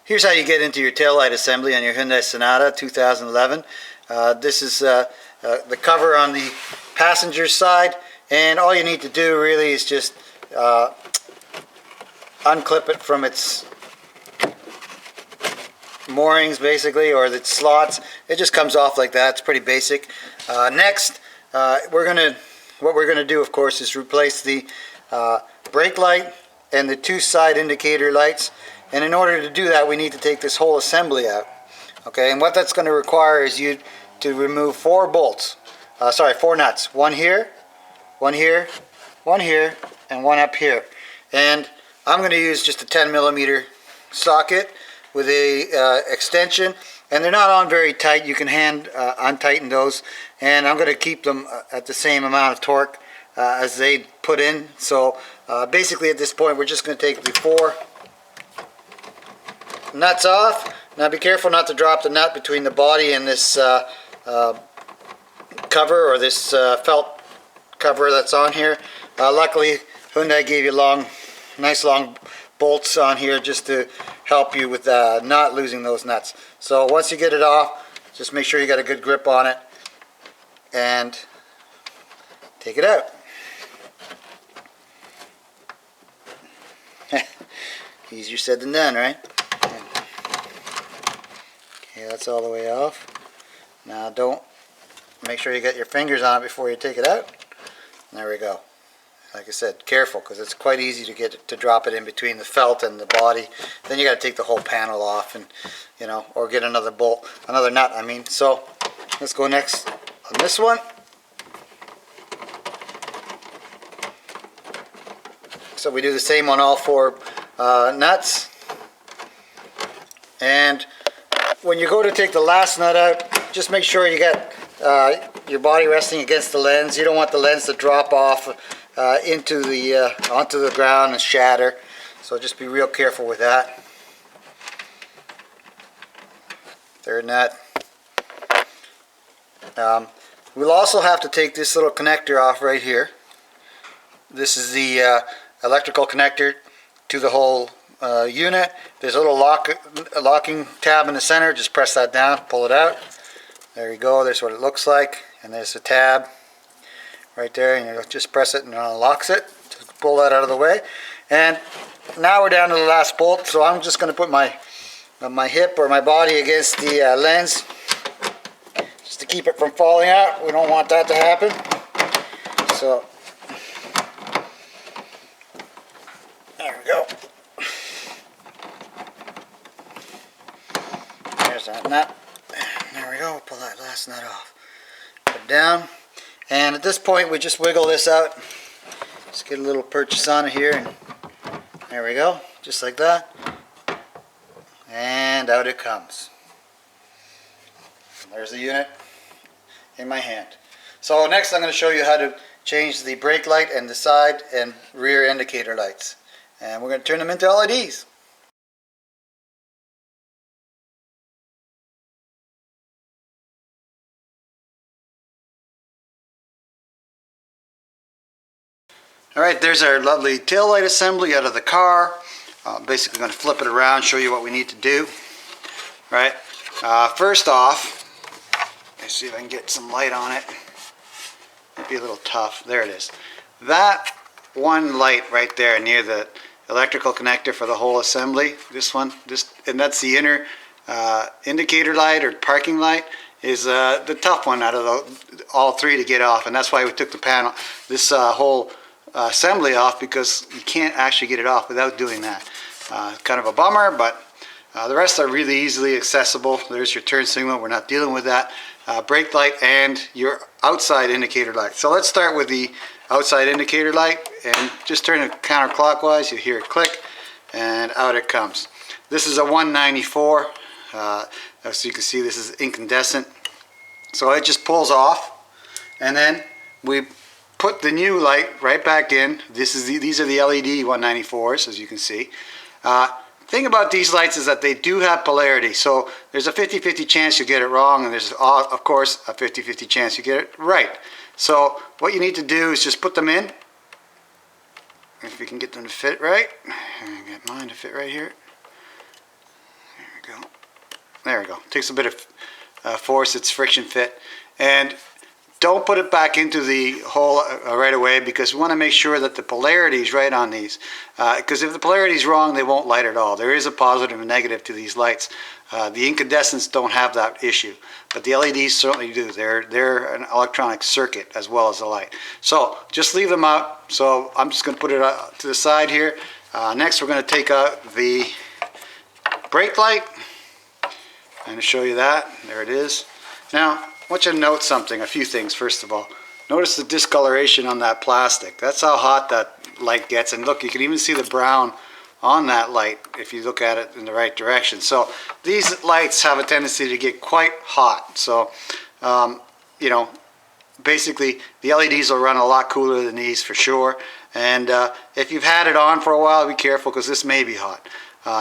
Here's how you get into your taillight assembly on your Hyundai Sonata 2011. This is the cover on the passenger side, and all you need to do really is just unclip it from its moorings basically, or its slots. It just comes off like that. It's pretty basic. Next, what we're gonna do, of course, is replace the brake light and the two side indicator lights. And in order to do that, we need to take this whole assembly out. Okay, and what that's going to require is you to remove four nuts. One here, one here, one here, and one up here. And I'm going to use just a 10mm socket with a extension, and they're not on very tight. You can hand untighten those, and I'm going to keep them at the same amount of torque as they put in. So basically at this point, we're just going to take the four nuts off. Now be careful not to drop the nut between the body and this cover, or this felt cover that's on here. Luckily Hyundai gave you nice long bolts on here just to help you with not losing those nuts. So once you get it off, just make sure you got a good grip on it and take it out. Easier said than done, right? Okay, that's all the way off. Now make sure you get your fingers on it before you take it out. There we go. Like I said, careful, because it's quite easy to drop it in between the felt and the body. Then you got to take the whole panel off, and or get another nut. I mean, so let's go next on this one. So we do the same on all four nuts, and when you go to take the last nut out, just make sure you get your body resting against the lens. You don't want the lens to drop off onto the ground and shatter. So just be real careful with that. Third nut. We'll also have to take this little connector off right here. This is the electrical connector to the whole unit. There's a little locking tab in the center. Just press that down, pull it out. There you go. There's what it looks like, and there's a tab right there, and you just press it and it unlocks it. Just pull that out of the way. And now we're down to the last bolt. So I'm just going to put my hip or my body against the lens just to keep it from falling out. We don't want that to happen. So there we go. There's that nut. There we go. Pull that last nut off. Put it down. And at this point, we just wiggle this out. Just get a little purchase on it here, and there we go. Just like that. And out it comes. There's the unit in my hand. So next I'm going to show you how to change the brake light and the side and rear indicator lights. And we're going to turn them into LEDs. Alright, there's our lovely taillight assembly out of the car. Basically going to flip it around, show you what we need to do. Alright, first off, let's see if I can get some light on it. Might be a little tough. There it is. That one light right there near the electrical connector for the whole assembly, this one, and that's the inner indicator light or parking light, is the tough one out of all three to get off, and that's why we took the panel, this whole assembly off, because you can't actually get it off without doing that. Kind of a bummer, but the rest are really easily accessible. There's your turn signal. We're not dealing with that. Brake light and your outside indicator light. So let's start with the outside indicator light, and just turn it counterclockwise. You hear it click, and out it comes. This is a 194. As you can see, this is incandescent. So it just pulls off, and then we put the new light right back in. These are the LED 194s, as you can see. Thing about these lights is that they do have polarity, so there's a 50-50 chance you get it wrong, and there's of course a 50-50 chance you get it right. So what you need to do is just put them in. If we can get them to fit right, get mine to fit right here. There we go. Takes a bit of force. It's friction fit. And don't put it back into the hole right away, because we want to make sure that the polarity is right on these. Because if the polarity is wrong, they won't light at all. There is a positive and negative to these lights. The incandescents don't have that issue, but the LEDs certainly do. They're an electronic circuit as well as a light. So just leave them out. So I'm just going to put it to the side here. Next, we're going to take out the brake light. I'm going to show you that. There it is. Now, I want you to note something, a few things. First of all, notice the discoloration on that plastic. That's how hot that light gets. And look, you can even see the brown on that light if you look at it in the right direction. So these lights have a tendency to get quite hot. So, you know, basically the LEDs will run a lot cooler than these for sure. And if you've had it on for a while, be careful, because this may be hot.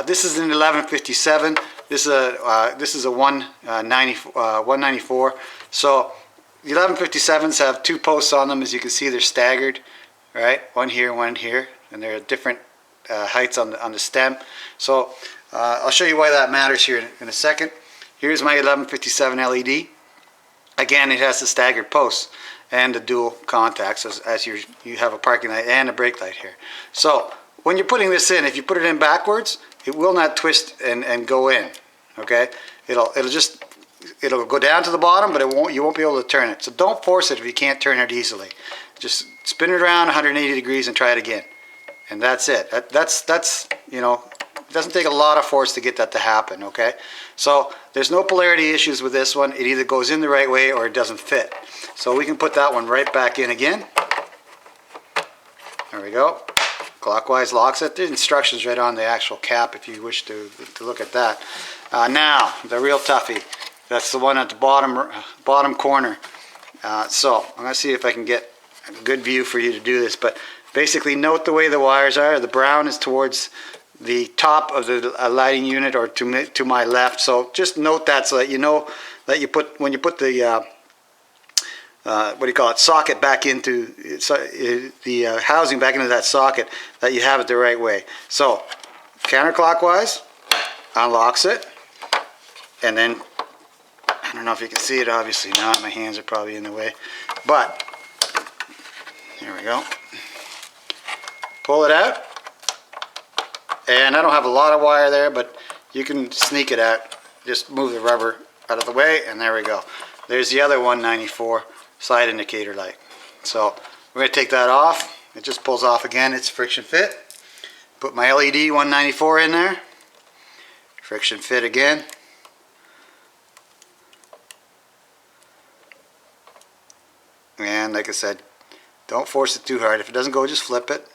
This is an 1157. This is a 194. So the 1157s have two posts on them. As you can see, they're staggered, right? One here, and they're at different heights on the stem. So I'll show you why that matters here in a second. Here's my 1157 LED. Again, it has the staggered posts and the dual contacts, as you have a parking light and a brake light here. So when you're putting this in, if you put it in backwards, it will not twist and go in. Okay, it'll go down to the bottom, but you won't be able to turn it. So don't force it if you can't turn it easily. Just spin it around 180 degrees and try it again, and that's it. That's you know, it doesn't take a lot of force to get that to happen. Okay, so there's no polarity issues with this one. It either goes in the right way or it doesn't fit. So we can put that one right back in again. There we go. Clockwise locks it. The instructions right on the actual cap if you wish to look at that. Now, the real toughie. That's the one at the bottom corner. So I'm going to see if I can get a good view for you to do this. But basically, note the way the wires are. The brown is towards the top of the lighting unit, or to my left. So just note that, so that you know that when you put the what do you call it, socket back into the housing back into that socket, that you have it the right way. So counterclockwise, unlocks it, and then I don't know if you can see it, obviously not, my hands are probably in the way, but here we go. Pull it out, and I don't have a lot of wire there, but you can sneak it out. Just move the rubber out of the way, and there we go. There's the other 194 side indicator light. So we're going to take that off. It just pulls off again. It's friction fit. Put my LED 194 in there. Friction fit again. And like I said, don't force it too hard. If it doesn't go, just flip it.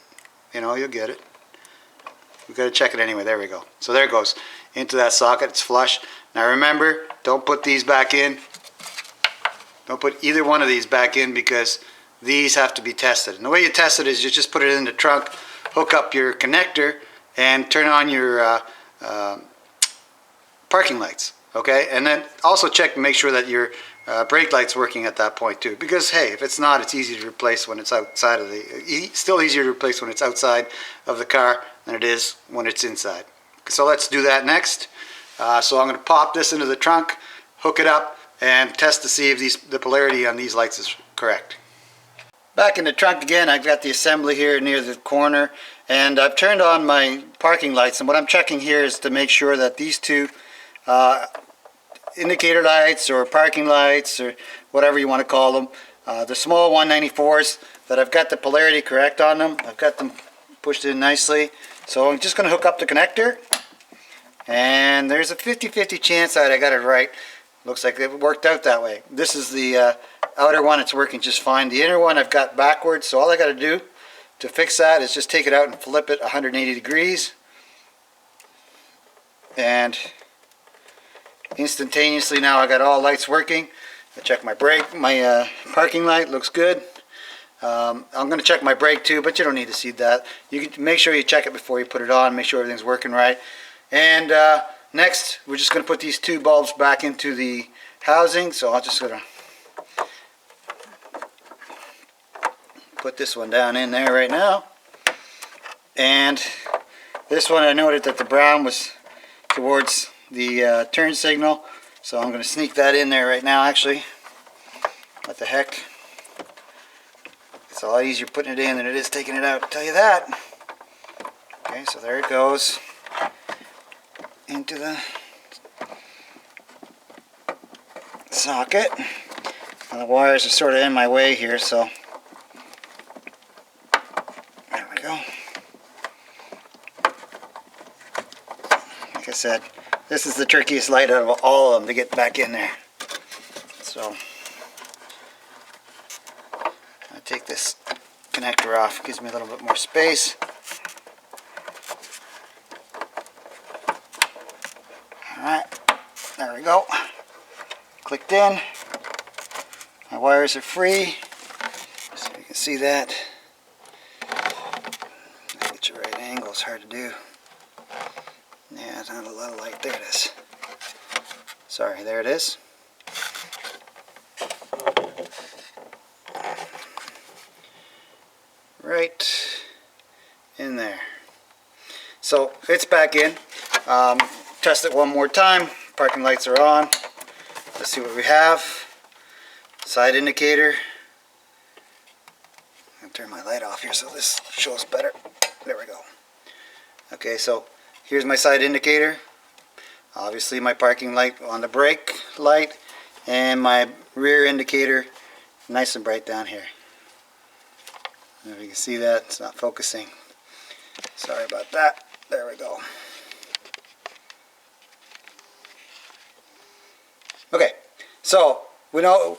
You know, you'll get it. We've got to check it anyway. There we go. So there it goes into that socket. It's flush. Now remember, don't put these back in. Don't put either one of these back in, because these have to be tested. And the way you test it is you just put it in the trunk, hook up your connector, and turn on your parking lights. Okay, and then also check to make sure that your brake light's working at that point too. Because hey, if it's not, it's easy to replace when it's outside of still easier to replace when it's outside of the car than it is when it's inside. So let's do that next. So I'm going to pop this into the trunk, hook it up, and test to see if the polarity on these lights is correct. Back in the trunk again, I've got the assembly here near the corner, and I've turned on my parking lights, and what I'm checking here is to make sure that these two indicator lights or parking lights, or whatever you want to call them, the small 194s, that I've got the polarity correct on them. I've got them pushed in nicely. So I'm just going to hook up the connector, and there's a 50-50 chance that I got it right. Looks like it worked out that way. This is the outer one. It's working just fine. The inner one I've got backwards, so all I got to do to fix that is just take it out and flip it 180 degrees, and instantaneously now I got all lights working. I check my brake, my parking light looks good. I'm going to check my brake too, but you don't need to see that. You can make sure you check it before you put it on, make sure everything's working right. And next, we're just going to put these two bulbs back into the housing. So I'll just going to put this one down in there right now. And this one, I noted that the brown was towards the turn signal. So I'm going to sneak that in there right now, actually. What the heck? It's a lot easier putting it in than it is taking it out, I'll tell you that. Okay, so there it goes into the socket. And the wires are sort of in my way here, so there we go. Like I said, this is the trickiest light out of all of them to get back in there. So I take this connector off, gives me a little bit more space. Alright, there we go. Clicked in. My wires are free, so you can see that. Get your right angle, it's hard to do. Yeah, it's not a lot of light. There it is. Sorry, there it is. Right in there. So it's back in. Test it one more time. Parking lights are on. Let's see what we have. Side indicator. I'll turn my light off here so this shows better. There we go. Okay, so here's my side indicator. Obviously my parking light on the brake light, and my rear indicator nice and bright down here. If you can see that, it's not focusing. Sorry about that. There we go. Okay, so we know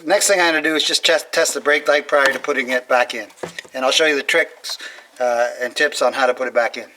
next thing I'm going to do is just test the brake light prior to putting it back in, and I'll show you the tricks and tips on how to put it back in.